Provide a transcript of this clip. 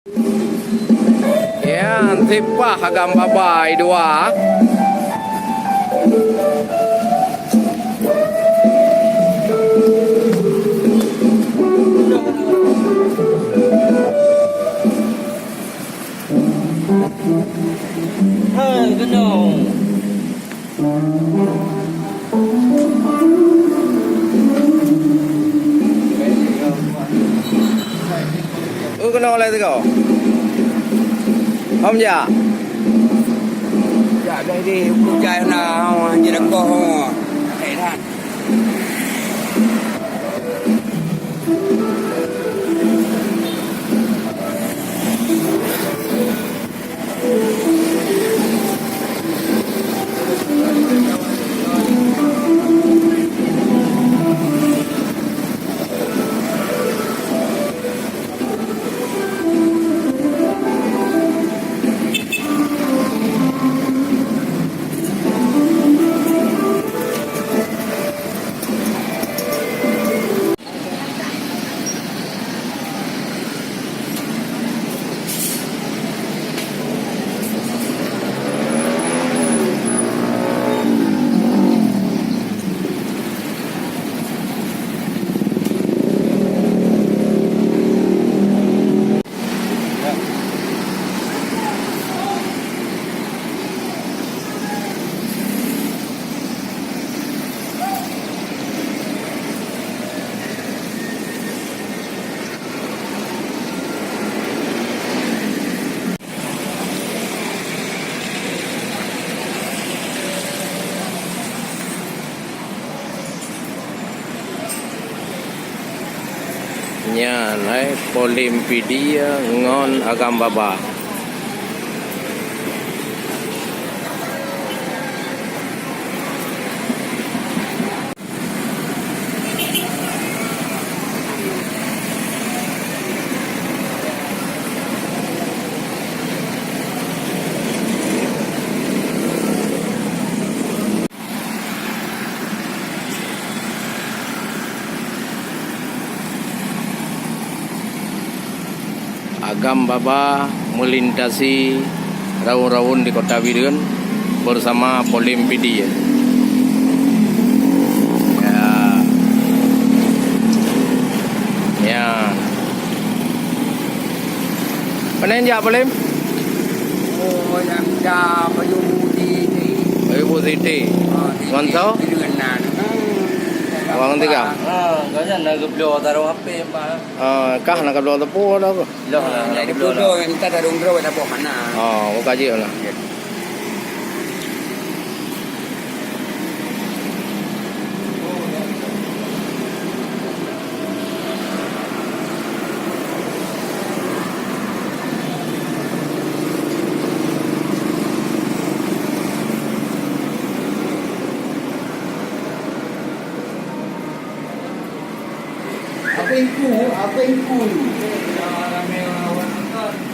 Yan, tipah agam babai dua. Hai, gunung. Cái nồi này thế cậu? Không dạ. Dạ đây đi, con trai nào gì đó cô thấy than. Yan, Polimpedia ngon agam baba. Agam Baba melintasi raun-raun di Kota Biren bersama Polimpedia. Ya. Ya. Panen ya Polim? Oh, yang dah Payung di Ibu Siti. Ngonso? di dengan Wang tiga. có nhận là gập lò ta đâu hấp em mà. Kah nak kabel tepu dah. Loh, yang di bodoh yang kita ada dongkro ada apa mana? Oh, kaji lah. Apa itu? Apa itu? Ramai orang nonton.